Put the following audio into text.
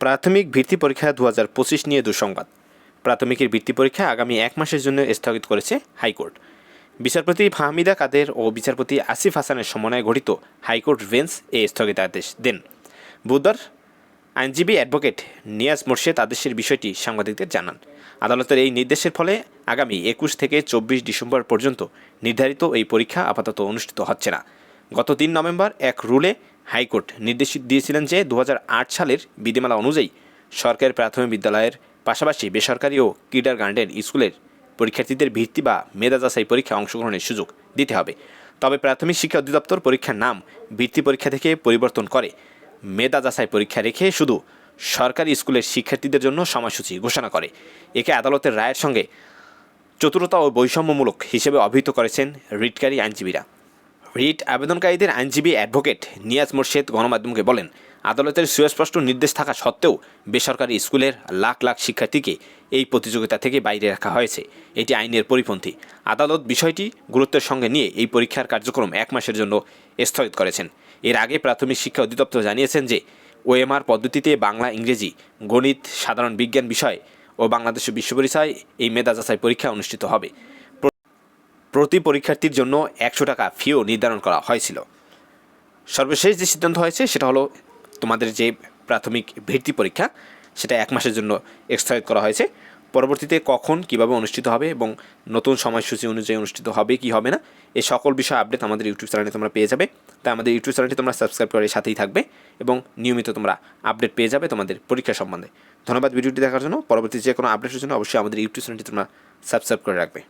প্রাথমিক বৃত্তি পরীক্ষা 2025 নিয়ে দুঃসংবাদ। প্রাথমিকের বৃত্তি পরীক্ষা আগামী 1 মাসের জন্য স্থগিত করেছে হাইকোর্ট। বিচারপতি ফাহমিদা কাদের ও বিচারপতি আসিফ হাসানের সমন্বয়ে গঠিত হাইকোর্ট বেঞ্চ এই স্থগিতাদেশ দেন। বুধবার আইনজীবী অ্যাডভোকেট নিয়াজ মোর্শেদ আদেশের বিষয়টি সাংবাদিকদের জানান। আদালতের এই নির্দেশের ফলে আগামী 21 থেকে 24 ডিসেম্বর পর্যন্ত নির্ধারিত এই পরীক্ষা আপাতত অনুষ্ঠিত হচ্ছে না। গত 3 নভেম্বর এক রুলে হাইকোর্ট নির্দেশ দিয়েছিলেন যে 2008 সালের বিধিমালা অনুযায়ী সরকারি প্রাথমিক বিদ্যালয়ের পাশাপাশি বেসরকারি ও কিন্ডারগার্টেন স্কুলের পরীক্ষার্থীদের ভিত্তি বা মেধা যাচাই পরীক্ষায় অংশগ্রহণের সুযোগ দিতে হবে। তবে প্রাথমিক শিক্ষা অধিদপ্তর পরীক্ষার নাম বৃত্তি পরীক্ষা থেকে পরিবর্তন করে মেধা যাচাই পরীক্ষা রেখে শুধু সরকারি স্কুলের শিক্ষার্থীদের জন্য সময়সূচি ঘোষণা করে। একে আদালতের রায়ের সঙ্গে চতুরতা ও বৈষম্যমূলক হিসেবে অভিহিত করেছেন রিটকারী আইনজীবীরা। রিট আবেদনকারীদের আইনজীবী অ্যাডভোকেট নিয়াজ মোর্শেদ গণমাধ্যমকে বলেন, আদালতের সুস্পষ্ট নির্দেশ থাকা সত্ত্বেও বেসরকারি স্কুলের লাখ লাখ শিক্ষার্থীকে এই প্রতিযোগিতা থেকে বাইরে রাখা হয়েছে। এটি আইনের পরিপন্থী। আদালত বিষয়টি গুরুত্বের সঙ্গে নিয়ে এই পরীক্ষার কার্যক্রম 1 মাসের জন্য স্থগিত করেছেন। এর আগে প্রাথমিক শিক্ষা অধিদপ্তর জানিয়েছেন যে ওএমআর পদ্ধতিতে বাংলা, ইংরেজি, গণিত, সাধারণ বিজ্ঞান বিষয় ও বাংলাদেশ বিশ্ব পরিচয় এই মেধা যাচাই পরীক্ষা অনুষ্ঠিত হবে। প্রতি পরীক্ষার্থীর জন্য 100 টাকা ফিও নির্ধারণ করা হয়েছিল। সর্বশেষ যে সিদ্ধান্ত হয়েছে সেটা হলো তোমাদের যে প্রাথমিক বৃত্তি পরীক্ষা সেটা 1 মাসের জন্য স্থগিত করা হয়েছে। পরবর্তীতে কখন কিভাবে অনুষ্ঠিত হবে এবং নতুন সময়সূচি অনুযায়ী অনুষ্ঠিত হবে কি হবে না এই সকল বিষয় আপডেট আমাদের ইউটিউব চ্যানেলে তোমরা পেয়ে যাবে। তাই আমাদের ইউটিউব চ্যানেলটি তোমরা সাবস্ক্রাইব করে সাথেই থাকবে এবং নিয়মিত তোমরা আপডেট পেয়ে যাবে তোমাদের পরীক্ষা সম্বন্ধে। ধন্যবাদ ভিডিওটি দেখার জন্য। পরবর্তী যে কোনো আপডেটের জন্য অবশ্যই আমাদের ইউটিউব চ্যানেলটি তোমরা সাবস্ক্রাইব করে রাখবে।